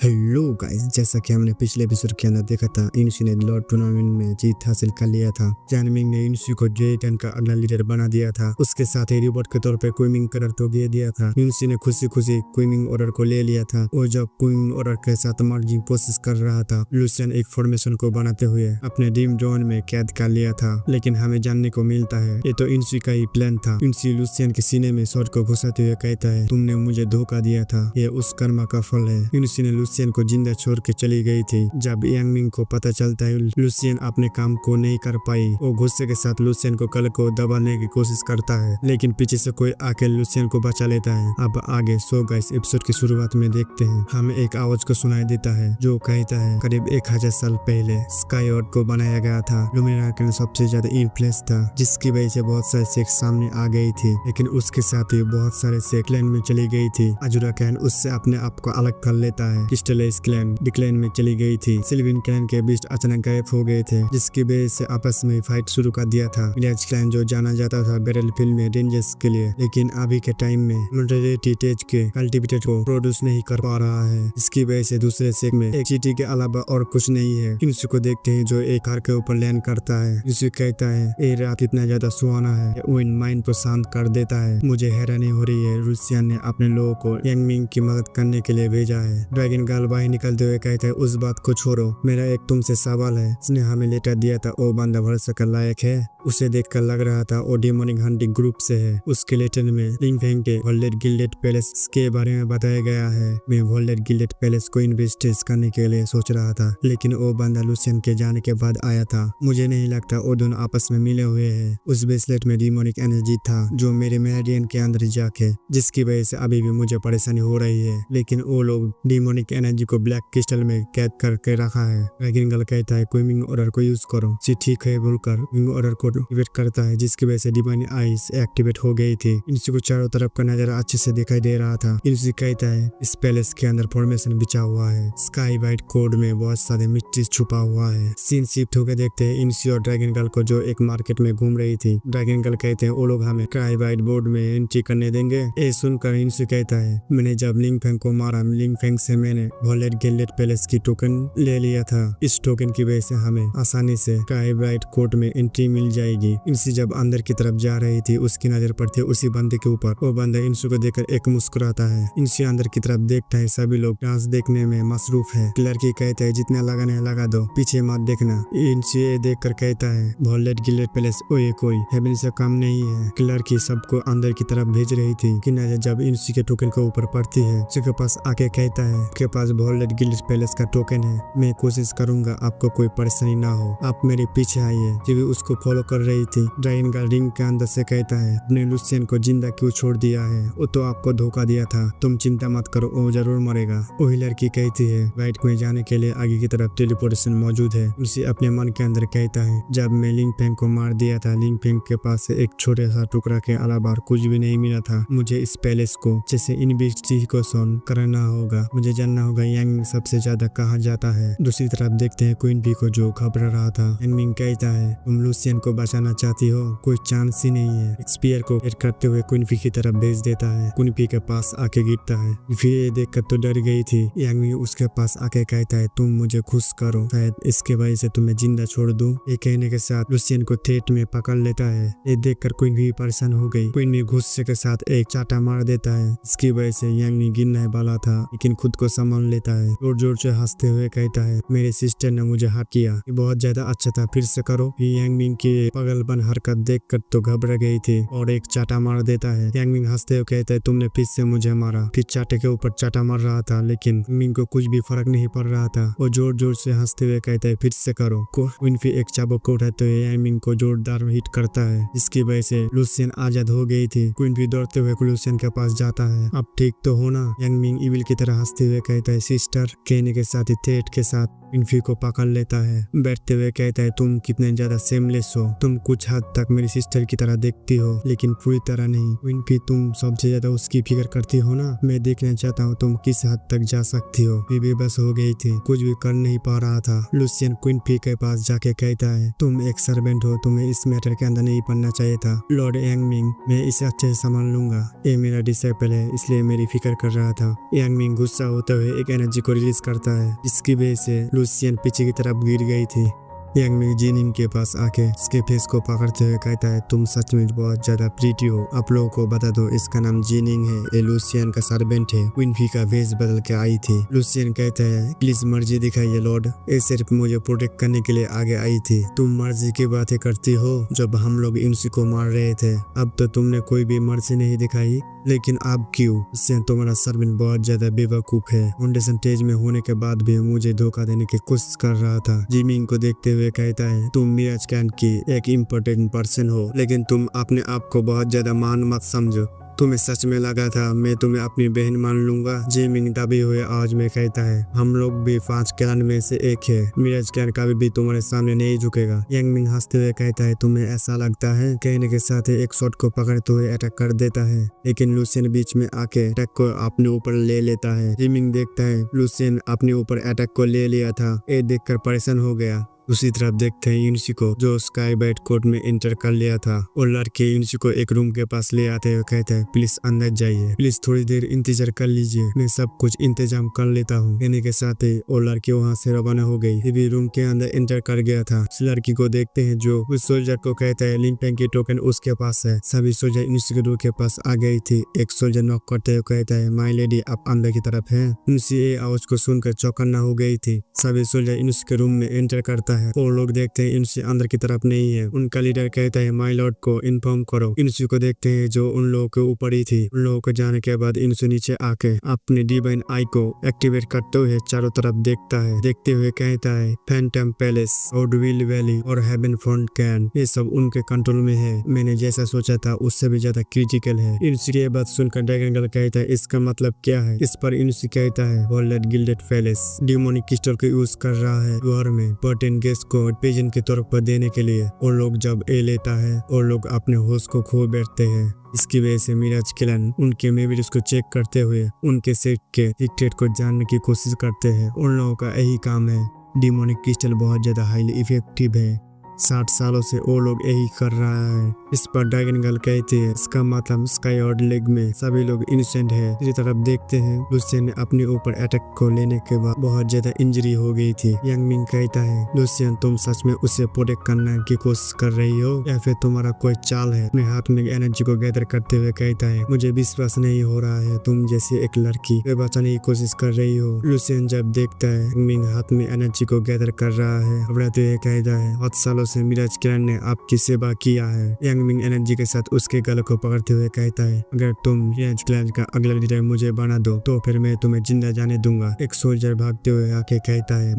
Hello guys, जैसा कि हमने पिछले एपिसोड के अंदर देखा था, इनसी ने लॉर्ड टूर्नामेंट में जीत हासिल कर लिया था। जैनमिंग ने इनसी को J10 का अगला लीडर बना दिया था। उसके साथ ही रिवॉर्ड के तौर पे क्विमिंग कलर तो दे दिया था। इनसी ने खुशी खुशी क्विमिंग ऑर्डर को ले लिया था और जब क्विमिंग ऑर्डर के साथ मर्जिंग कोशिश कर रहा था, लूसियन एक फॉर्मेशन को बनाते हुए अपने ड्रीम जोन में कैद कर लिया था। लेकिन हमें जानने को मिलता है ये तो इनसी का ही प्लान था। इनसी लूसियन के सीने में शॉट को घुसाते हुए कहता है, तुमने मुझे धोखा दिया था, ये उस कर्म का फल है। इनसी ने लूसियन को जिंदा छोड़ के चली गई थी। जब यांगमिंग को पता चलता है लूसियन अपने काम को नहीं कर पाई, वो गुस्से के साथ लूसियन को कल को दबाने की कोशिश करता है, लेकिन पीछे से कोई आके लूसियन को बचा लेता है। अब आगे सो गाइस एपिसोड की शुरुआत में देखते हैं, हमें एक आवाज को सुनाई देता है जो कहता है करीब 1000 साल पहले स्काई ऑर्ड को बनाया गया था। लुमिनार के सबसे ज्यादा इन्फ्लुएंस था, जिसकी वजह से बहुत सारे सेक्स सामने आ गई थी, लेकिन उसके साथ ही बहुत सारे सेक्स क्लैन में चली गई थी। अजुरा क्लैन उससे अपने आप को अलग कर लेता है। क्रिस्टलाइज क्लैन डिक्लाइन में चली गई थी। सिल्विन क्लैन के बीच अचानक गायब हो गए थे, जिसकी वजह से आपस में फाइट शुरू कर दिया था। विलेज क्लैन जो जाना जाता था बैटलफील्ड में डेंजर्स के लिए, लेकिन अभी के टाइम में मॉडरेटी तेज के कल्टीवेटेड को प्रोड्यूस नहीं कर पा रहा है, जिसकी वजह से दूसरे सेक में एक चीटी के अलावा और कुछ नहीं है। इनसी को देखते हैं जो एक कार के ऊपर लैंड करता है। इनसी कहता है ये रात कितना ज्यादा सुहाना है, विन माइंड को शांत कर देता है। मुझे हैरानी हो रही है लूसियन ने अपने लोगों को यांगमिंग की मदद करने के लिए भेजा है। ड्रैगन गर्ल बाहर निकलते हुए कहता है, उस बात को छोड़ो, मेरा एक तुमसे सवाल है। उसने हमें लेटर दिया था, वो बंदा भरोसा का लायक है? उसे देखकर लग रहा था वो डेमोनिक हंटिंग ग्रुप से है। उसके लेटर में लिंगफेंग के वोल्डेड गिल्डेड पैलेस के बारे में बताया गया है। मैं वोल्डेड गिल्डेड पैलेस को इन्वेस्टिगेट करने के लिए सोच रहा था, लेकिन वो बंदा लूसियन के जाने के बाद आया था। मुझे नहीं लगता वो दोनों आपस में मिले हुए हैं। उस ब्रेसलेट में डेमोनिक एनर्जी था जो मेरे मेरिडियन के अंदर जाके, जिसकी वजह से अभी भी मुझे परेशानी हो रही है। लेकिन वो लोग डेमोनिक एनर्जी को ब्लैक क्रिस्टल में कैद करके रखा है। ड्रैगन गर्ल कहता है क्विमिंग ऑर्डर को यूज करो। जी ठीक है बोलकर क्विमिंग ऑर्डर को एक्टिवेट करता है, जिसकी वजह से डिवाइन आइज एक्टिवेट हो गई थी। इनसी को चारों तरफ का नजारा अच्छे से दिखाई दे रहा था। इनसी कहता है इस पैलेस के अंदर फॉर्मेशन बिछा हुआ है, स्काई वाइट कोड में बहुत सारे मिस्ट्री छुपा हुआ है। सीन शिफ्ट होकर देखते हैं इनसी और ड्रैगन गर्ल को जो एक मार्केट में घूम रही थी। ड्रैगन गर्ल कहते हैं वो लोग हमें स्काई वाइट बोर्ड में एंट्री करने देंगे? ये सुनकर इनसी कहता है मैंने जब लिंगफेंग को मारा, लिंगफेंग से मैंने वोल्डेड गिल्डेड पैलेस की टोकन ले लिया था। इस टोकन की वजह से हमें आसानी से स्काई वाइट कोर्ट में एंट्री मिल जाएगी। इनसी जब अंदर की तरफ जा रही थी, उसकी नजर पड़ती है उसी बंदे के ऊपर। वो बंदा इनसी को देखकर एक मुस्कुराता है। इनसी अंदर की तरफ देखता है, सभी लोग डांस देखने में मसरूफ है। लड़की कहता है जितना लगाना है लगा दो, पीछे मत देखना। इनसी ये देखकर कहता है वोल्डेड गिल्डेड पैलेस कोई हेवन से कम नहीं है। लड़की सबको अंदर की तरफ भेज रही थी कि नजर जब इनसी के टोकन के ऊपर पड़ती है, उसके पास आके कहता है के पास वोल्डेड गिल्डेड पैलेस का टोकन है, मैं कोशिश करूंगा आपको कोई परेशानी ना हो, आप मेरे पीछे आइए। जब उसको फॉलो कर रही थी, ड्रैगन गर्ल रिंग के अंदर से कहता है अपने लूसियन को जिंदा क्यों छोड़ दिया है? वो तो आपको धोखा दिया था, तुम चिंता मत करो, वो जरूर मरेगा। वही लड़की कहती है राइट में जाने के लिए आगे की तरफ टेलीपोर्टेशन मौजूद है। उसे अपने मन के अंदर कहता है जब मैं लिंगफेंग को मार दिया था, लिंगफेंग के पास से एक छोटे सा टुकड़ा के अलावा कुछ भी नहीं मिला था। मुझे इस पैलेस को जैसे इन्वेस्टिगेशन करना होगा, मुझे जानना होगा यांगमिंग सबसे ज्यादा कहाँ जाता है। दूसरी तरफ देखते हैं क्वीन पी को जो घबरा रहा था। यांगमिंग कहता है तुम लूसियन को बचाना चाहती हो, कोई चांस ही नहीं है। स्पीयर को हिट करते हुए क्वीन पी की तरफ भेज देता है। क्वीन पी के पास आके गिरता है। फिर ये देखकर तो डर गई थी। यांगमिंग उसके पास आके कहता है तुम मुझे खुश करो, शायद इसके वजह से तुम्हें जिंदा छोड़ दूं। ये कहने के साथ लूसियन को थ्रेट में पकड़ लेता है। ये देखकर क्वीन पी परेशान हो गई। क्वीन पी गुस्से के साथ एक चाटा मार देता है, इसकी वजह से यांगमिंग गिरने वाला था, लेकिन खुद को संभाल लेता है। जोर जोर से हंसते हुए कहता है मेरे सिस्टर ने मुझे हक किया, ये बहुत ज्यादा अच्छा था, फिर से करो। यांगमिंग की पागलपन हरकत देखकर तो घबरा गई थी और एक चाटा मार देता है। यांगमिंग हंसते हुए कहता है तुमने फिर से मुझे मारा। फिर चाटे के ऊपर चाटा मार रहा था, लेकिन यांगमिंग को कुछ भी फर्क नहीं पड़ रहा था। वो जोर जोर से हंसते हुए कहता है फिर से करो। विनफी एक चाबुक को उठाते हुए यांगमिंग को जोरदार हिट करता है, जिसकी वजह से लूसियन आजाद हो गई थी। विनफी दौड़ते हुए लूसियन के पास जाता है। अब ठीक तो हो ना? यांगमिंग इविल की तरह हंसते हुए कहता है सिस्टर। कहने के साथ ही थ्रेट के साथ विनफी को पकड़ लेता है। बैठते हुए कहता है तुम कितने ज्यादा सेमलेस हो, तुम कुछ हद तक मेरी सिस्टर की तरह देखती हो, लेकिन पूरी तरह नहीं। विनफी तुम सबसे ज्यादा उसकी फिक्र करती हो ना, मैं देखना चाहता हूँ तुम किस हद तक जा सकती हो। बीबी बस हो गई थी, कुछ भी कर नहीं पा रहा था। लूसियन क्विनफी के पास जाके कहता है तुम एक सर्वेंट हो, तुम्हें इस मैटर के अंदर नहीं पड़ना चाहिए था। लॉर्ड यांगमिंग मैं इसे अच्छे से संभाल लूंगा, ये मेरा डिसाइपल है, इसलिए मेरी फिक्र कर रहा था। यांगमिंग गुस्सा होते हुए हुए एक एनर्जी को रिलीज करता है, जिसकी वजह से लूसियन पीछे की तरफ गिर गई थी। यांगमिंग जिनिंग के पास आके उसके फेस को पकड़ते हुए कहता है, तुम सच में बहुत ज्यादा प्रीटी हो। आप लोगों को बता दो, इसका नाम जिनिंग है, ये लूसियन का सर्वेंट है, विनफी का वेश बदल के आई थी। लूसियन कहता है, प्लीज मर्जी दिखाइए लॉर्ड, ये सिर्फ मुझे प्रोटेक्ट करने के लिए आगे आई थी। तुम मर्जी की बातें करती हो, जब हम लोग इनसी को मार रहे थे अब तो तुमने कोई भी मर्जी नहीं दिखाई, लेकिन अब क्यों? इससे तुम्हारा सर्वेंट बहुत ज्यादा बेवकूफ है, फाउंडेशन स्टेज में होने के बाद भी मुझे धोखा देने की कोशिश कर रहा था। जिमिंग को देखते हुए कहता है, तुम मिराज कैन की एक इम्पोर्टेंट पर्सन हो, लेकिन तुम अपने आप को बहुत ज्यादा महान मत समझो। तुम्हें सच में लगा था मैं तुम्हें अपनी बहन मान लूंगा? जिमिंग दबे हुए आवाज में कहता है, हम लोग भी 5 क्लैन में से एक है, मिराज क्लैन कभी भी तुम्हारे सामने नहीं झुकेगा। यांगमिंग हंसते हुए कहता है, तुम्हें ऐसा लगता है? कहने के साथ ही एक शॉट को पकड़ते हुए अटैक कर देता है, लेकिन लूसियन बीच में आके अटैक को अपने ऊपर ले लेता है। जिमिंग देखता है लूसियन अपने ऊपर अटैक को ले लिया था, ये देखकर परेशान हो गया। दूसरी तरफ देखते हैं यूनिसी को, जो स्काई बाइट कोर्ट में एंटर कर लिया था, और लड़के यूनिसी को एक रूम के पास ले आते हुए कहता है, प्लीज अंदर जाइए, प्लीज थोड़ी देर इंतजार कर लीजिए, मैं सब कुछ इंतजाम कर लेता हूँ। कहने के साथ ही वो लड़की वहाँ से रवाना हो गई। भी रूम के अंदर एंटर कर गया था। उस लड़की को देखते हैं जो उस सोल्जर को कहता है लिंगपेंग की टोकन उसके पास है। सभी सोल्जर यूनिसी के रूम के पास आ गई थी। एक सोल्जर नॉक करते हुए कहता है, माई लेडी आप अंदर की तरफ है। यूनिसी ये आवाज को सुनकर चौकन्ना हो गई थी। सभी सोल्जर यूनिसी के रूम में एंटर करता है और लोग देखते हैं इनसे अंदर की तरफ नहीं है। उनका लीडर कहता है, माय लॉर्ड को इन्फॉर्म करो। इनसी को देखते हैं जो उन लोगों के ऊपर ही थी। उन लोगों को जाने के बाद इनसे नीचे आके अपने डिवाइन आई को एक्टिवेट करते हुए चारों तरफ देखता है। देखते हुए कहता है, फैंटम पैलेस और विल वैली और हेवन फ्रंट कैन, ये सब उनके कंट्रोल में है। मैंने जैसा सोचा था उससे भी ज्यादा क्रिटिकल है। इनसी की बात सुनकर ड्रैगन गर्ल कहता है, इसका मतलब क्या है? इस पर इनसी कहता है, world gilded palace demonic crystal को यूज कर रहा है घर में पर्टेन गेस्ट को पेजेंट के तौर पर देने के लिए। और लोग जब ए लेता है और लोग अपने होश को खो बैठते हैं। इसकी वजह से मिराज क्लैन उनके मेमोरीज को चेक करते हुए उनके सेट के सीक्रेट को जानने की कोशिश करते हैं। उन लोगों का यही काम है। डिमोनिक क्रिस्टल बहुत ज्यादा हाईली इफेक्टिव है, 60 सालों से वो लोग यही कर रहा है। इस पर ड्रैगन गर्ल कहती है, इसका मतलब स्काई और लेग में सभी लोग इनोसेंट है। दूसरी तरफ देखते हैं लूसियन ने अपने ऊपर अटैक को लेने के बाद बहुत ज्यादा इंजरी हो गई थी। यांगमिंग कहता है, लूसियन तुम सच में उसे प्रोटेक्ट करने की कोशिश कर रही हो या फिर तुम्हारा कोई चाल है? अपने हाथ में एनर्जी को गैदर करते हुए कहता है, मुझे विश्वास नहीं हो रहा है तुम जैसी एक लड़की को बचाने की कोशिश कर रही हो। लूसियन जब देखता है यांगमिंग हाथ में एनर्जी को गैदर कर रहा है, घबराते हुए कहता है, 7 सालों से मिराज क्लैन ने आपकी सेवा किया है। यांगमिंग एनर्जी के साथ उसके गले को पकड़ते हुए कहता है, अगर तुम मिराज क्लैन का अगला लीडर मुझे बना दो तो फिर मैं तुम्हें जिंदा जाने दूंगा। एक सोल्जर भागते हुए आके कहता है,